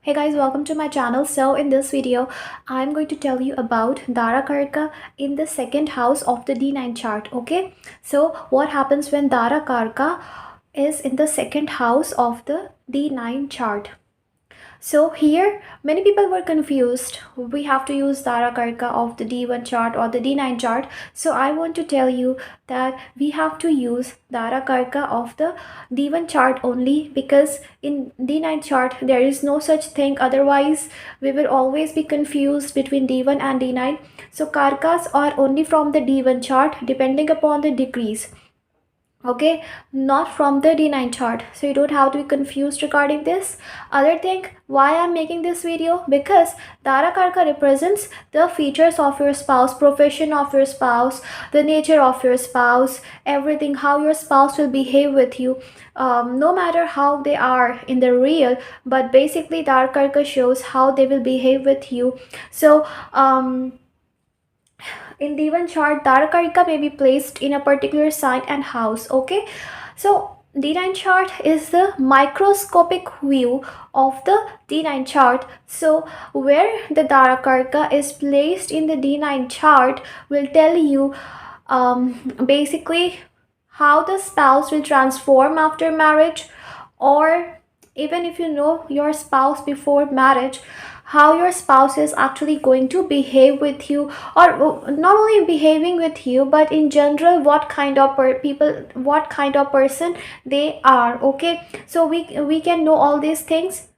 Hey guys, welcome to my channel. So in this video, I'm going to tell you about Darakaraka in the second house of the D9 chart. Okay, so what happens when Darakaraka is in the second house of the D9 chart? So here, many people were confused. We have to use Darakarka of the D1 chart or the D9 chart. So I want to tell you that we have to use Darakarka of the D1 chart only, because in D9 chart there is no such thing. Otherwise, we will always be confused between D1 and D9. So Karkas are only from the D1 chart depending upon the degrees. Okay, not from the D9 chart, so you don't have to be confused regarding this. Other thing, why I'm making this video, because Darakarka represents the features of your spouse, profession of your spouse, the nature of your spouse, everything, how your spouse will behave with you, no matter how they are in the real, but basically Darakarka shows how they will behave with you. So in the D1 chart, Darakarika may be placed in a particular sign and house. Okay, so D9 chart is the microscopic view of the D9 chart. So where the Darakarika is placed in the D9 chart will tell you basically how the spouse will transform after marriage, or even if you know your spouse before marriage, how your spouse is actually going to behave with you, or not only behaving with you, but in general what kind of people, what kind of person they are. Okay, so we can know all these things.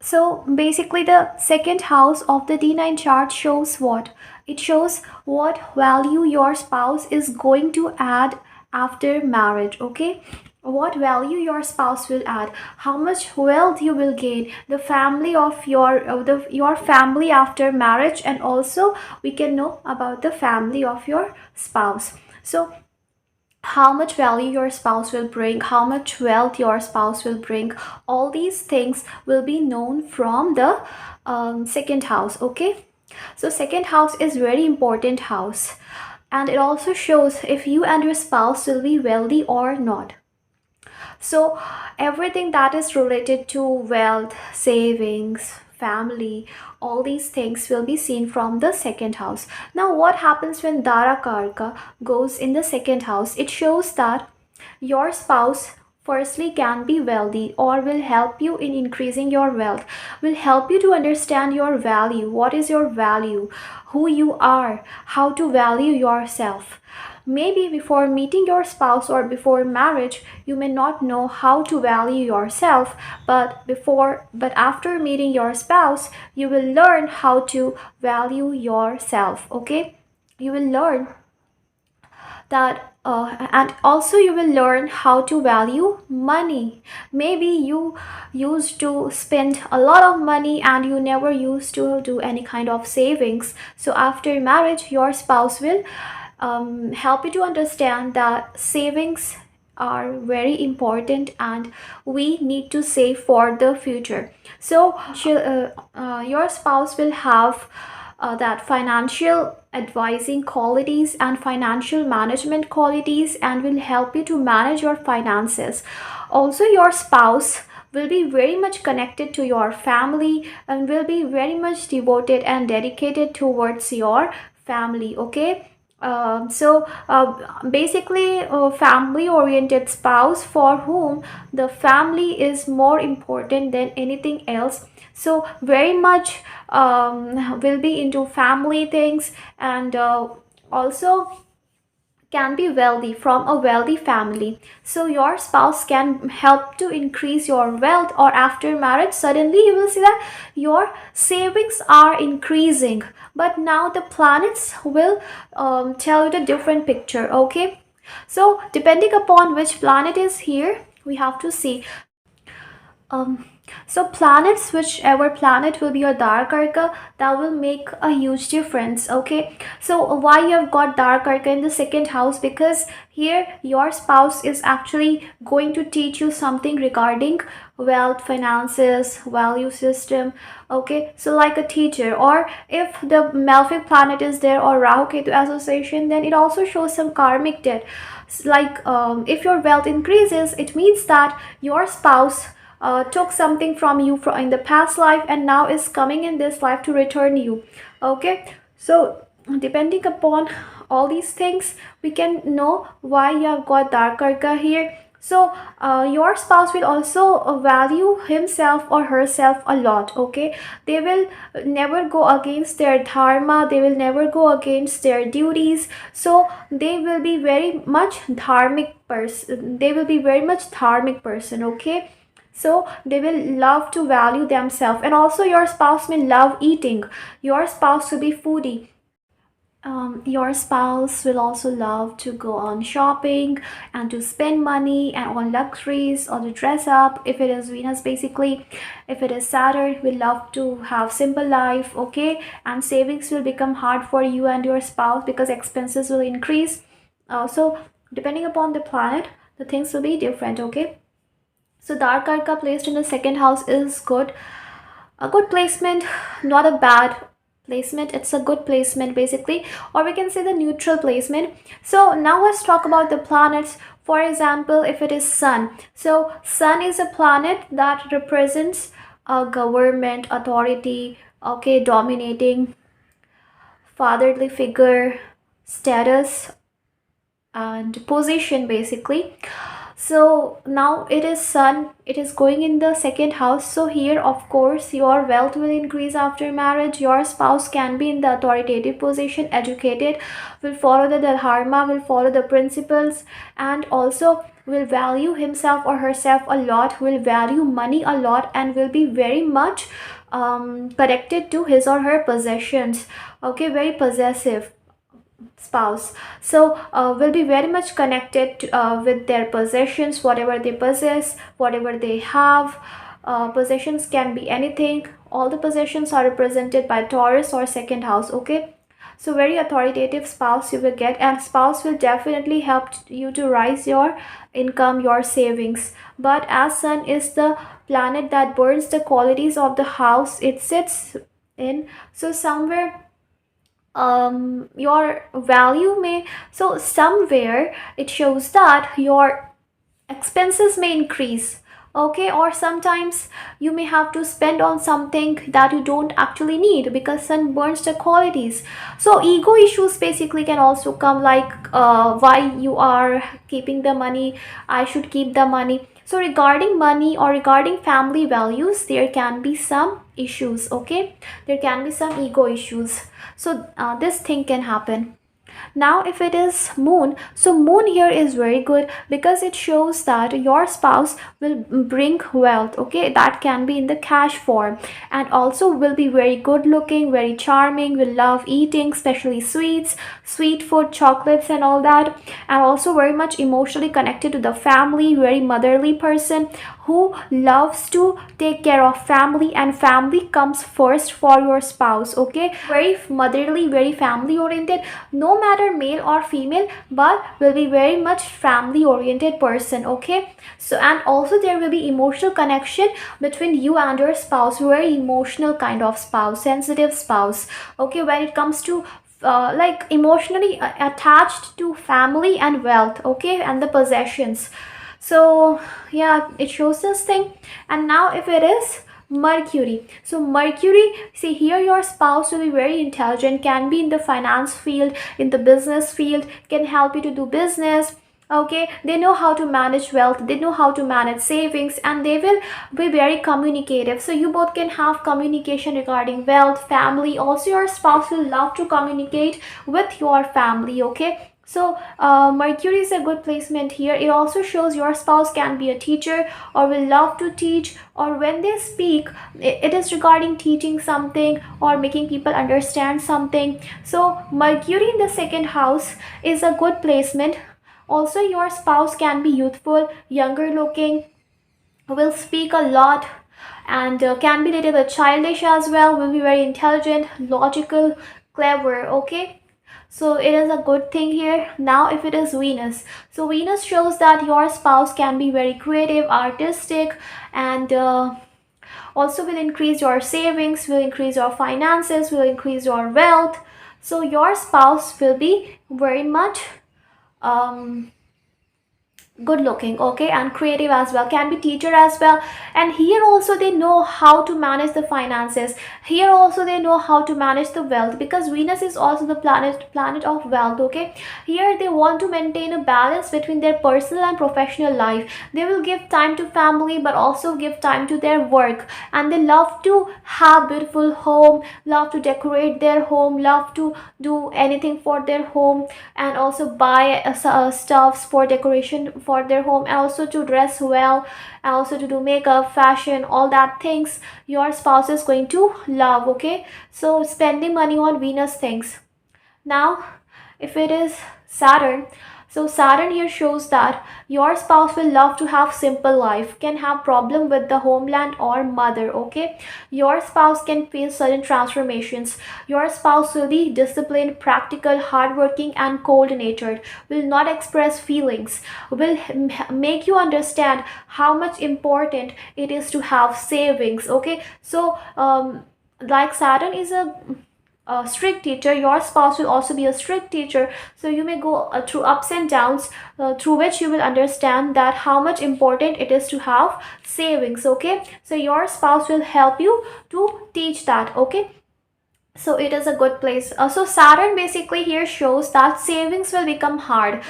So basically the second house of the D9 chart shows what? It shows what value your spouse is going to add after marriage. Okay, what value your spouse will add, how much wealth you will gain, the family of your family after marriage, and also we can know about the family of your spouse. So how much value your spouse will bring, how much wealth your spouse will bring, all these things will be known from the second house. Okay, so second house is very important house, and it also shows if you and your spouse will be wealthy or not. So everything that is related to wealth, savings, family, all these things will be seen from the second house. Now what happens when Darakarka goes in the second house? It shows that your spouse firstly can be wealthy, or will help you in increasing your wealth, will help you to understand your value, what is your value, who you are, how to value yourself. Maybe before meeting your spouse or before marriage, you may not know how to value yourself, but after meeting your spouse, you will learn how to value yourself. Okay? You will learn that and also you will learn how to value money. Maybe you used to spend a lot of money and you never used to do any kind of savings. So after marriage, your spouse will help you to understand that savings are very important and we need to save for the future. So your spouse will have that financial advising qualities and financial management qualities, and will help you to manage your finances. Also, your spouse will be very much connected to your family and will be very much devoted and dedicated towards your family. Okay, basically a family oriented spouse for whom the family is more important than anything else. So very much will be into family things, and also can be wealthy, from a wealthy family. So your spouse can help to increase your wealth, or after marriage suddenly you will see that your savings are increasing, but now the planets will tell you the different picture. Okay, so depending upon which planet is here, we have to see. um so planets, whichever planet will be your Darakaraka, that will make a huge difference. Okay, so why you have got Darakaraka in the second house? Because here your spouse is actually going to teach you something regarding wealth, finances, value system. Okay, so like a teacher. Or if the malefic planet is there, or Rahu Ketu association, then it also shows some karmic debt. Like if your wealth increases, it means that your spouse took something from you in the past life and now is coming in this life to return you. Okay, so depending upon all these things, we can know why you have got Darakaraka here. So your spouse will also value himself or herself a lot. Okay, they will never go against their dharma, they will never go against their duties. So they will be very much dharmic person, they will be very much dharmic person. Okay, so they will love to value themselves, and also your spouse may love eating, your spouse will be foodie. Your spouse will also love to go on shopping and to spend money and on luxuries or to dress up. If it is Venus, basically, if it is Saturn, will love to have simple life. Okay, and savings will become hard for you and your spouse because expenses will increase. So depending upon the planet, the things will be different. Okay, so Darakaraka placed in the second house is good, a good placement, not a bad placement, it's a good placement basically, or we can say the neutral placement. So now let's talk about the planets. For example, if it is Sun, so Sun is a planet that represents a government authority, okay, dominating, fatherly figure, status and position basically. So now it is Sun, it is going in the second house. So here of course your wealth will increase after marriage, your spouse can be in the authoritative position, educated, will follow the dharma, will follow the principles, and also will value himself or herself a lot, will value money a lot, and will be very much connected to his or her possessions. Okay, very possessive spouse. So will be very much connected to, with their possessions, whatever they possess, whatever they have. Possessions can be anything, all the possessions are represented by Taurus or second house. Okay, so very authoritative spouse you will get, and spouse will definitely help you to rise your income, your savings. But as Sun is the planet that burns the qualities of the house it sits in, so somewhere your value may, so somewhere it shows that your expenses may increase. Okay, or sometimes you may have to spend on something that you don't actually need because Sun burns the qualities. So ego issues basically can also come, like why you are keeping the money, I should keep the money. So regarding money or regarding family values, there can be some issues. Okay, there can be some ego issues. So this thing can happen. Now if it is Moon, so Moon here is very good because it shows that your spouse will bring wealth. Okay, that can be in the cash form, and also will be very good looking, very charming, will love eating, especially sweets, sweet food, chocolates and all that, and also very much emotionally connected to the family, very motherly person who loves to take care of family, and family comes first for your spouse. Okay, very motherly, very family oriented, no matter male or female, but will be very much family oriented person. Okay, so and also there will be emotional connection between you and your spouse, very emotional kind of spouse, sensitive spouse. Okay, when it comes to like emotionally attached to family and wealth. Okay, and the possessions. So yeah, it shows this thing. And now if it is Mercury, so Mercury, see here your spouse will be very intelligent, can be in the finance field, in the business field, can help you to do business. Okay, they know how to manage wealth, they know how to manage savings, and they will be very communicative. So you both can have communication regarding wealth, family. Also your spouse will love to communicate with your family. Okay, so Mercury is a good placement here. It also shows your spouse can be a teacher or will love to teach, or when they speak, it is regarding teaching something or making people understand something. So Mercury in the second house is a good placement. Also your spouse can be youthful, younger looking, will speak a lot, and can be little bit childish as well, will be very intelligent, logical, clever. Okay, so it is a good thing here. Now if it is Venus, so Venus shows that your spouse can be very creative, artistic, and also will increase your savings, will increase your finances, will increase your wealth. So your spouse will be very much good looking, okay, and creative as well, can be teacher as well. And here also they know how to manage the finances. Here also they know how to manage the wealth, because Venus is also the planet of wealth, okay. Here they want to maintain a balance between their personal and professional life. They will give time to family but also give time to their work. And they love to have beautiful home, love to decorate their home, love to do anything for their home, and also buy stuffs for decoration for their home, and also to dress well, and also to do makeup, fashion, all that things your spouse is going to love, okay. So spending money on Venus things. Now, if it is Saturn, so Saturn here shows that your spouse will love to have simple life, can have problem with the homeland or mother, okay. Your spouse can face sudden transformations. Your spouse will be disciplined, practical, hardworking, and cold natured, will not express feelings, will make you understand how much important it is to have savings, okay. So like Saturn is a strict teacher, your spouse will also be a strict teacher. So you may go through ups and downs, through which you will understand that how much important it is to have savings, okay. So your spouse will help you to teach that, okay. So it is a good place. So Saturn basically here shows that savings will become hard.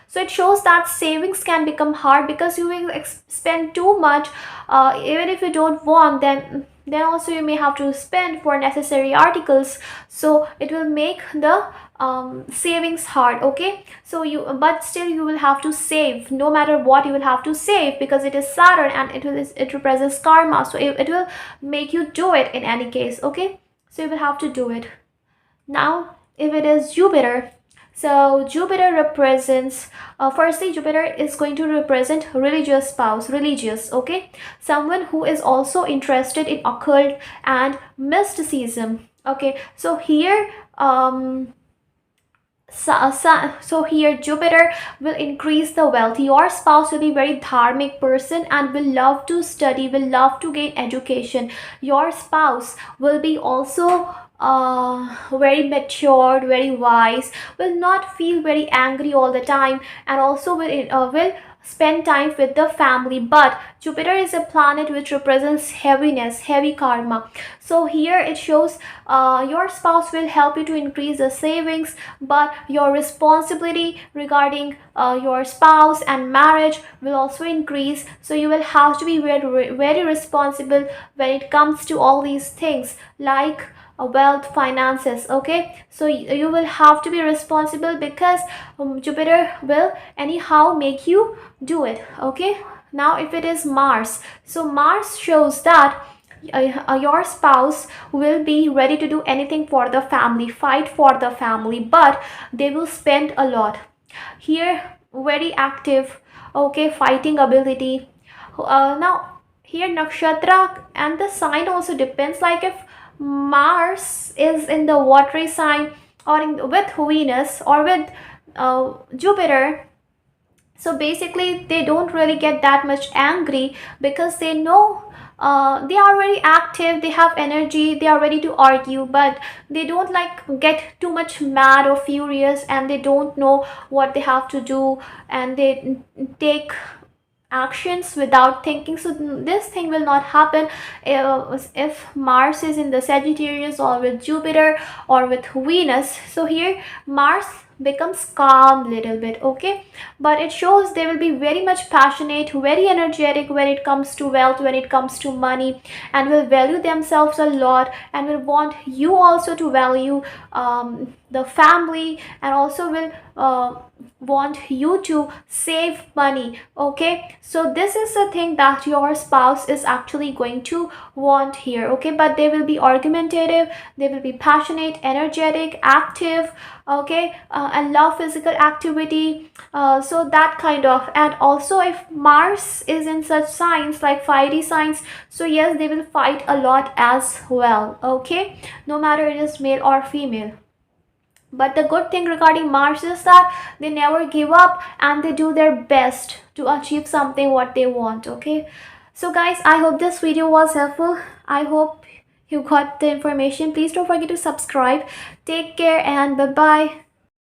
So it shows that savings can become hard because you will spend too much, even if you don't want, then also you may have to spend for necessary articles. So it will make the savings hard, okay. So but still you will have to save. No matter what, you will have to save, because it is Saturn and it represents karma. So it will make you do it in any case, okay. So you will have to do it. Now if it is Jupiter, so Jupiter represents, firstly Jupiter is going to represent religious spouse, religious, okay, someone who is also interested in occult and mysticism, okay. So here so here Jupiter will increase the wealth. Your spouse will be very dharmic person and will love to study, will love to gain education. Your spouse will be also very matured, very wise, will not feel very angry all the time, and also will spend time with the family. But Jupiter is a planet which represents heaviness, heavy karma. So here it shows your spouse will help you to increase the savings, but your responsibility regarding your spouse and marriage will also increase. So you will have to be very, very responsible when it comes to all these things like wealth, finances, okay. So you will have to be responsible, because Jupiter will anyhow make you do it, okay. Now if it is Mars, so Mars shows that your spouse will be ready to do anything for the family, fight for the family, but they will spend a lot. Here very active, okay, fighting ability. Now here nakshatra and the sign also depends, like if Mars is in the watery sign, or with Venus or with Jupiter, so basically they don't really get that much angry, because they know they are very active, they have energy, they are ready to argue, but they don't like get too much mad or furious, and they don't know what they have to do, and they take actions without thinking. So this thing will not happen if Mars is in the Sagittarius or with Jupiter or with Venus. So here Mars becomes calm little bit, okay, but it shows they will be very much passionate, very energetic when it comes to wealth, when it comes to money, and will value themselves a lot, and will want you also to value the family, and also will want you to save money, okay. So this is the thing that your spouse is actually going to want here, okay. But they will be argumentative, they will be passionate, energetic, active, okay, and love physical activity, so that kind of. And also if Mars is in such signs like fiery signs, so yes, they will fight a lot as well, okay, no matter it is male or female. But the good thing regarding Mars is that they never give up, and they do their best to achieve something what they want, okay. So guys, I hope this video was helpful. I hope you got the information. Please don't forget to subscribe. Take care and bye bye.